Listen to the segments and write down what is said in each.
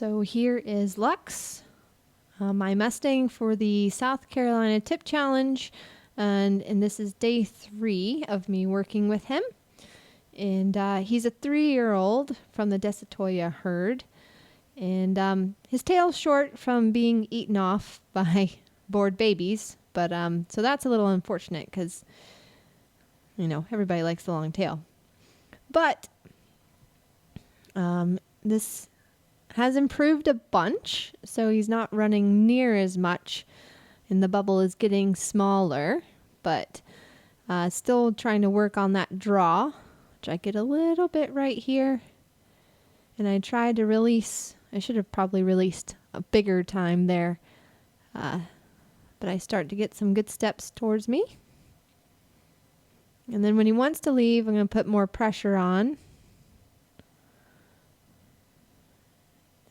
So here is Lux, my Mustang for the South Carolina Tip Challenge, and this is day 3 of me working with him. And he's a 3-year-old from the Desensitization herd, and his tail's short from being eaten off by bored babies, but so that's a little unfortunate because, you know, everybody likes the long tail. But this has improved a bunch, so he's not running near as much, and the bubble is getting smaller, but still trying to work on that draw, which I get a little bit right here. And I tried to release, I should have probably released a bigger time there, but I start to get some good steps towards me. And then when he wants to leave, I'm going to put more pressure on.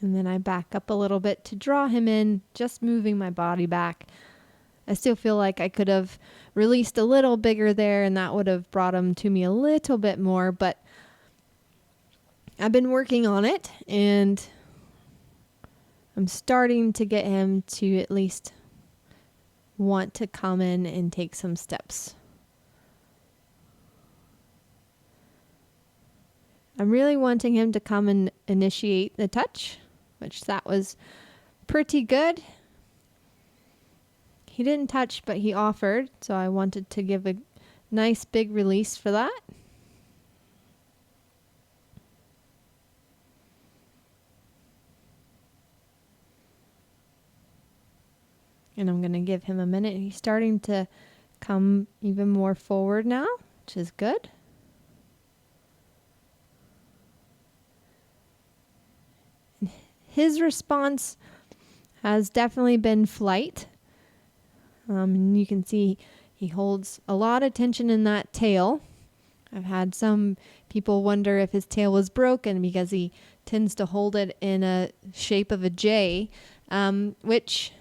And then I back up a little bit to draw him in, just moving my body back. I still feel like I could have released a little bigger there, and that would have brought him to me a little bit more, but I've been working on it, and I'm starting to get him to at least want to come in and take some steps. I'm really wanting him to come and initiate the touch, which that was pretty good. He didn't touch, but he offered, so I wanted to give a nice big release for that. And I'm going to give him a minute. He's starting to come even more forward now, which is good. His response has definitely been flight. And you can see he holds a lot of tension in that tail. I've had some people wonder if his tail was broken because he tends to hold it in a shape of a J, which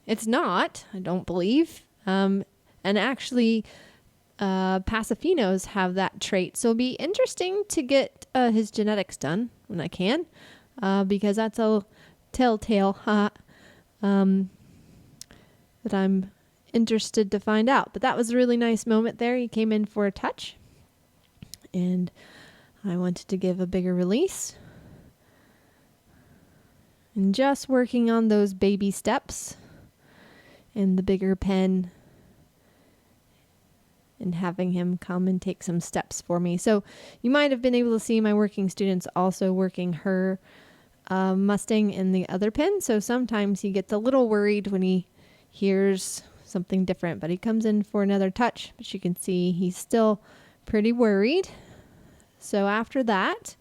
it's not, I don't believe. And actually, Pasafinos have that trait. So it'll be interesting to get his genetics done when I can. Because that's a telltale that I'm interested to find out. But that was a really nice moment there. He came in for a touch, and I wanted to give a bigger release. And just working on those baby steps and the bigger pen and having him come and take some steps for me. So you might have been able to see my working students also working her Mustang in the other pen. So sometimes he gets a little worried when he hears something different, but he comes in for another touch. But you can see he's still pretty worried. So after that,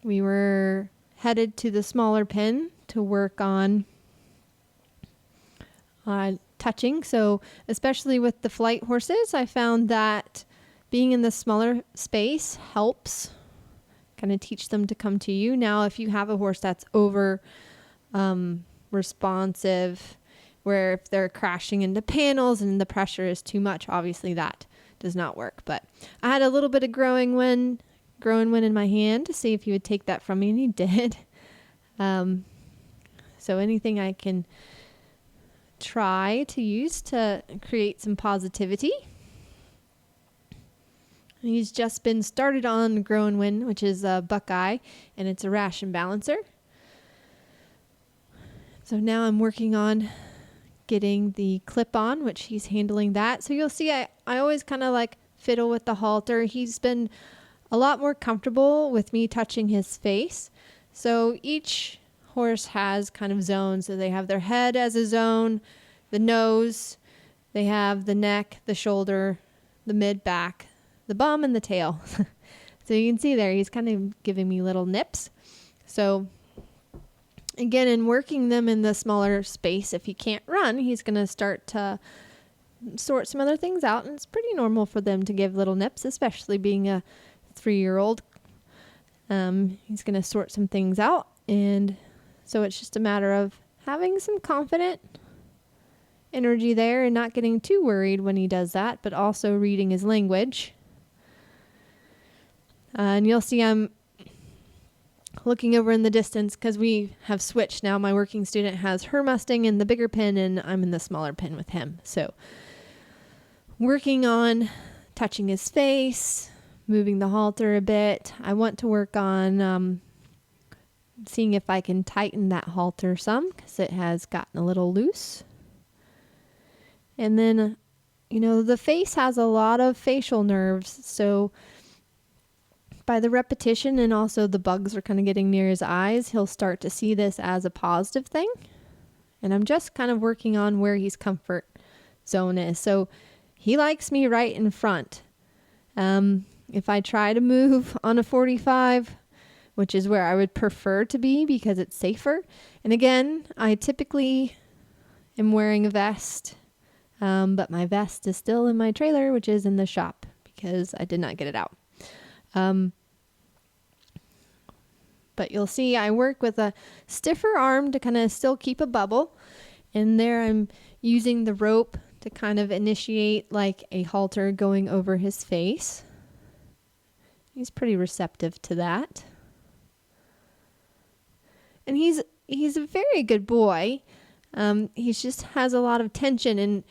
we were headed to the smaller pen to work on touching. So especially with the flight horses, I found that being in the smaller space helps kind of teach them to come to you. Now, if you have a horse that's over responsive, where if they're crashing into panels and the pressure is too much, obviously that does not work. But I had a little bit of growing wind in my hand to see if he would take that from me, and he did. So anything I can try to use to create some positivity. He's just been started on Growing Wind, which is a Buckeye, and it's a ration balancer. So now I'm working on getting the clip on, which he's handling that. So you'll see I always kind of like fiddle with the halter. He's been a lot more comfortable with me touching his face. So each horse has kind of zones. So they have their head as a zone, the nose, they have the neck, the shoulder, the mid back, the bum, and the tail. So you can see there, he's kind of giving me little nips. So again, in working them in the smaller space, if he can't run, he's going to start to sort some other things out. And it's pretty normal for them to give little nips, especially being a 3-year-old. He's going to sort some things out. And so it's just a matter of having some confident energy there and not getting too worried when he does that, but also reading his language. And you'll see I'm looking over in the distance because we have switched now. My working student has her Mustang in the bigger pen and I'm in the smaller pen with him. So working on touching his face, moving the halter a bit. I want to work on seeing if I can tighten that halter some because it has gotten a little loose. And then, the face has a lot of facial nerves. So by the repetition and also the bugs are kind of getting near his eyes, he'll start to see this as a positive thing. And I'm just kind of working on where his comfort zone is. So he likes me right in front. If I try to move on a 45, which is where I would prefer to be because it's safer. And again, I typically am wearing a vest, but my vest is still in my trailer, which is in the shop because I did not get it out. But you'll see I work with a stiffer arm to kind of still keep a bubble. And there I'm using the rope to kind of initiate like a halter going over his face. He's pretty receptive to that. And he's a very good boy. He just has a lot of tension, and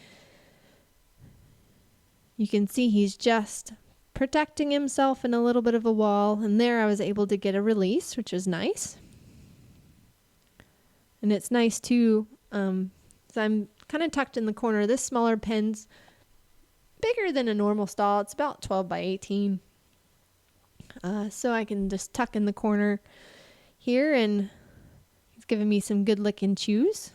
you can see he's just protecting himself in a little bit of a wall. And there I was able to get a release, which was nice. And it's nice too, so I'm kind of tucked in the corner. This smaller pen's bigger than a normal stall. It's about 12 by 18. So I can just tuck in the corner here, and he's giving me some good lick and chews.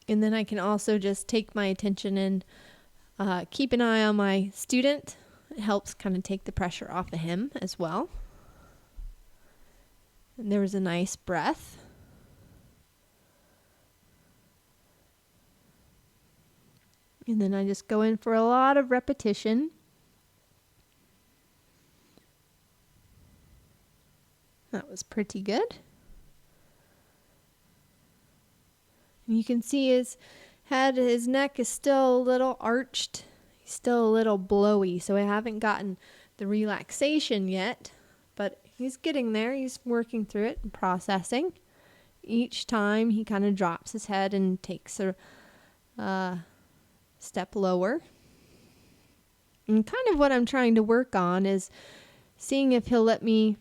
And then I can also just take my attention and keep an eye on my student. It helps kind of take the pressure off of him as well. And there was a nice breath. And then I just go in for a lot of repetition. That was pretty good. And you can see his head, his neck is still a little arched. He's still a little blowy, so I haven't gotten the relaxation yet, but he's getting there. He's working through it and processing. Each time he kind of drops his head and takes a step lower. And kind of what I'm trying to work on is seeing if he'll let me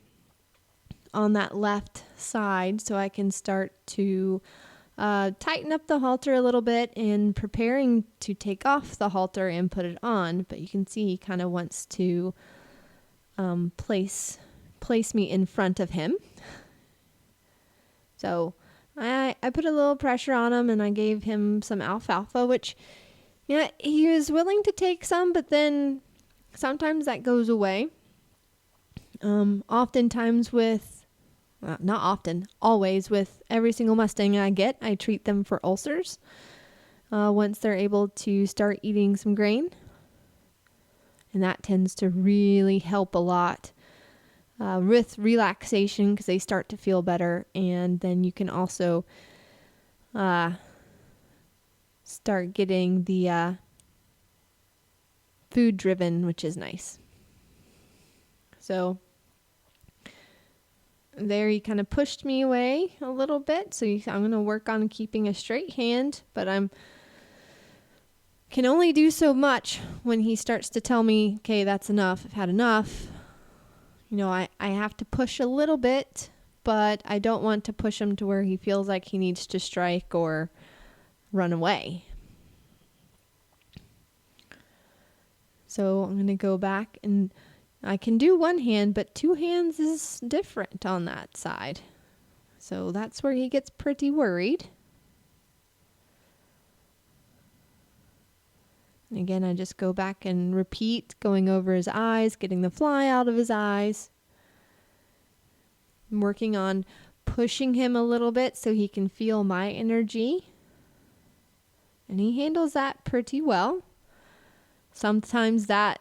on that left side so I can start to tighten up the halter a little bit and preparing to take off the halter and put it on. But you can see he kind of wants to place me in front of him. So I put a little pressure on him and I gave him some alfalfa, which he was willing to take some, but then sometimes that goes away. Oftentimes not often, always with every single Mustang I get, I treat them for ulcers once they're able to start eating some grain. And that tends to really help a lot with relaxation because they start to feel better. And then you can also start getting the food driven, which is nice. So there he kind of pushed me away a little bit. So I'm going to work on keeping a straight hand, but can only do so much when he starts to tell me, okay, that's enough. I've had enough. I have to push a little bit, but I don't want to push him to where he feels like he needs to strike or run away. So I'm going to go back, and I can do one hand, but two hands is different on that side. So that's where he gets pretty worried. And again, I just go back and repeat, going over his eyes, getting the fly out of his eyes. I'm working on pushing him a little bit so he can feel my energy. And he handles that pretty well. Sometimes that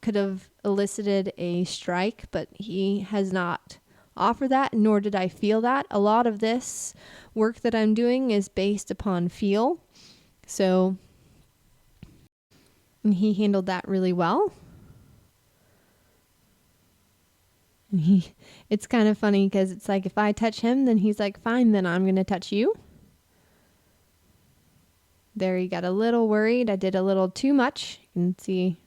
could have elicited a strike, but he has not offered that, nor did I feel that. A lot of this work that I'm doing is based upon feel. So, and he handled that really well. And it's kind of funny because it's like if I touch him, then he's like, fine, then I'm going to touch you. There, he got a little worried. I did a little too much. You can see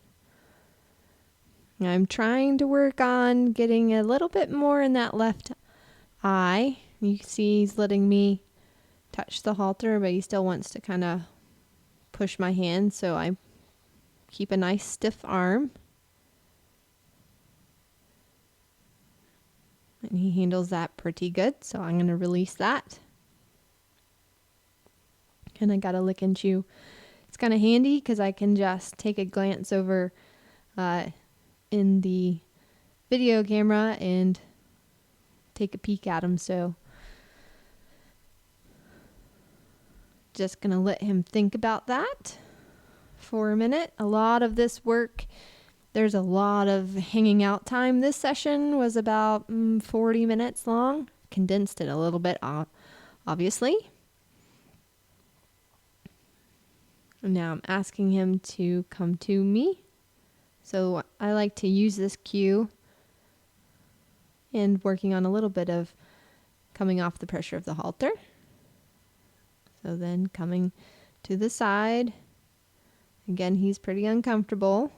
I'm trying to work on getting a little bit more in that left eye. You can see he's letting me touch the halter, but he still wants to kind of push my hand, so I keep a nice stiff arm. And he handles that pretty good, so I'm going to release that. And I got a lick and chew. It's kind of handy because I can just take a glance over in the video camera and take a peek at him. So just going to let him think about that for a minute. A lot of this work, there's a lot of hanging out time. This session was about 40 minutes long. Condensed it a little bit, obviously. And now I'm asking him to come to me. So I like to use this cue and working on a little bit of coming off the pressure of the halter. So then coming to the side. Again, he's pretty uncomfortable.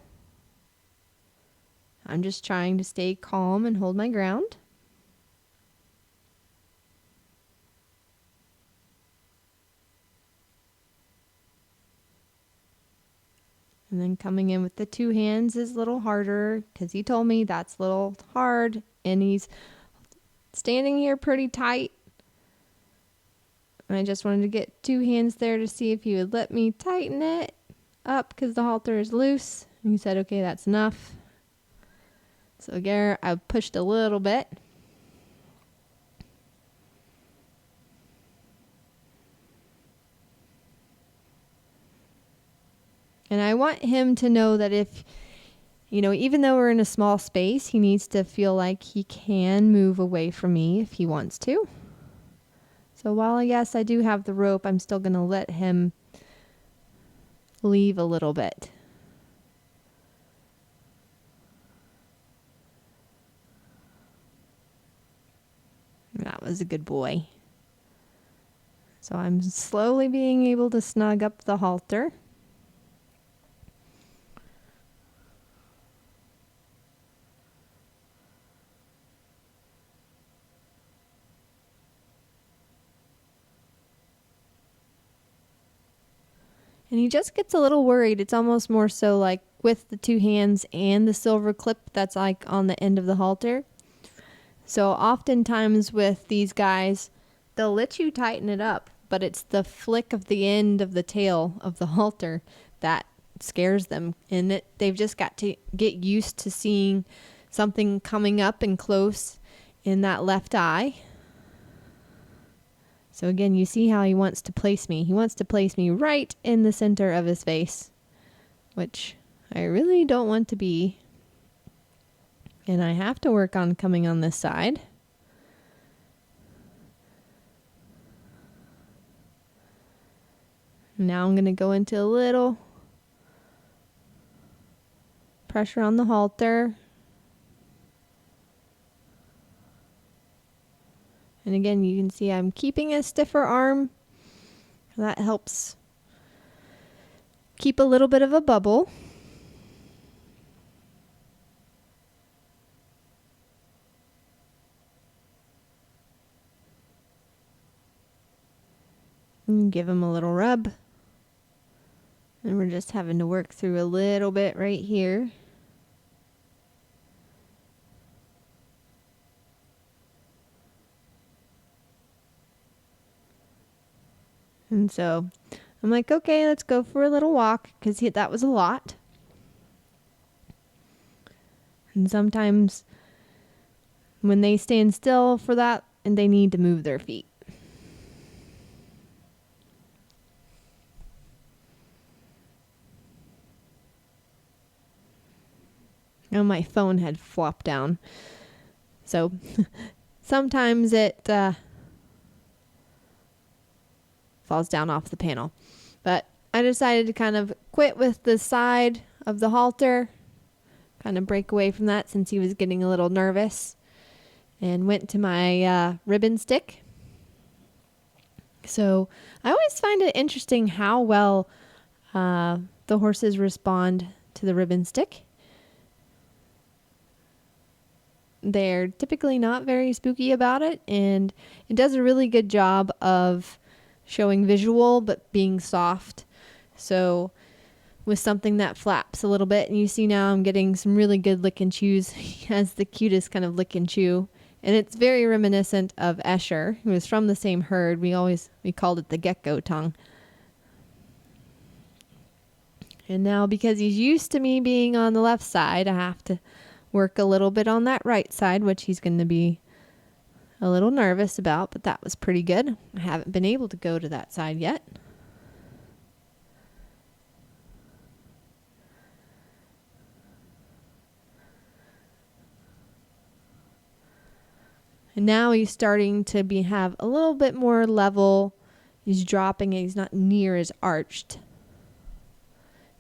I'm just trying to stay calm and hold my ground. And then coming in with the two hands is a little harder because he told me that's a little hard, and he's standing here pretty tight. And I just wanted to get two hands there to see if he would let me tighten it up because the halter is loose. And he said, okay, that's enough. So again, I pushed a little bit. And I want him to know that if, even though we're in a small space, he needs to feel like he can move away from me if he wants to. So while yes, I do have the rope, I'm still going to let him leave a little bit. That was a good boy. So I'm slowly being able to snug up the halter. And he just gets a little worried. It's almost more so like with the two hands and the silver clip that's like on the end of the halter. So oftentimes with these guys, they'll let you tighten it up, but it's the flick of the end of the tail of the halter that scares them. And they've just got to get used to seeing something coming up and close in that left eye. So again, you see how he wants to place me. He wants to place me right in the center of his face, which I really don't want to be. And I have to work on coming on this side. Now I'm going to go into a little pressure on the halter. And again, you can see I'm keeping a stiffer arm. That helps keep a little bit of a bubble. And give him a little rub. And we're just having to work through a little bit right here. And so I'm like, okay, let's go for a little walk because that was a lot. And sometimes when they stand still for that, and they need to move their feet. Oh, my phone had flopped down. So sometimes it falls down off the panel. But I decided to kind of quit with the side of the halter, kind of break away from that since he was getting a little nervous. and went to my ribbon stick. So I always find it interesting how well the horses respond to the ribbon stick. They're typically not very spooky about it, and it does a really good job of showing visual but being soft. So with something that flaps a little bit, and you see now I'm getting some really good lick and chews. He has the cutest kind of lick and chew, and it's very reminiscent of Escher, who was from the same herd. We called it the gecko tongue. And now because he's used to me being on the left side, I have to work a little bit on that right side, which he's going to be a little nervous about, but that was pretty good. I haven't been able to go to that side yet. And now he's starting to have a little bit more level. He's dropping it. He's not near as arched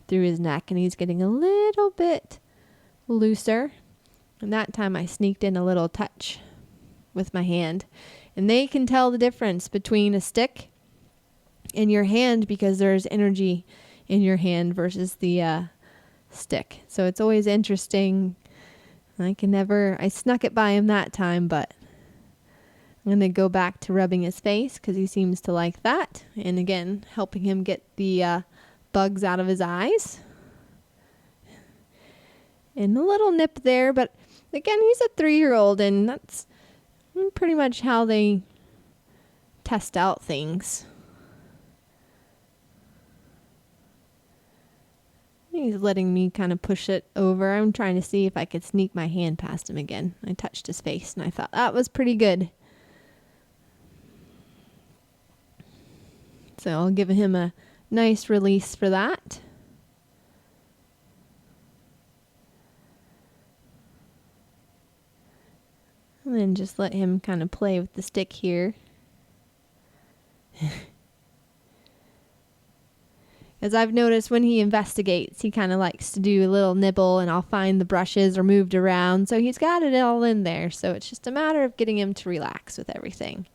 through his neck, and he's getting a little bit looser. And that time I sneaked in a little touch with my hand. And they can tell the difference between a stick in your hand because there's energy in your hand versus the stick. So it's always interesting. I snuck it by him that time, but I'm going to go back to rubbing his face because he seems to like that. And again, helping him get the bugs out of his eyes. And a little nip there, but again, he's a 3-year-old, and that's pretty much how they test out things. He's letting me kind of push it over. I'm trying to see if I could sneak my hand past him again. I touched his face, and I thought that was pretty good. So I'll give him a nice release for that. And then just let him kind of play with the stick here. As I've noticed when he investigates, he kind of likes to do a little nibble, and I'll find the brushes are moved around. So he's got it all in there. So it's just a matter of getting him to relax with everything.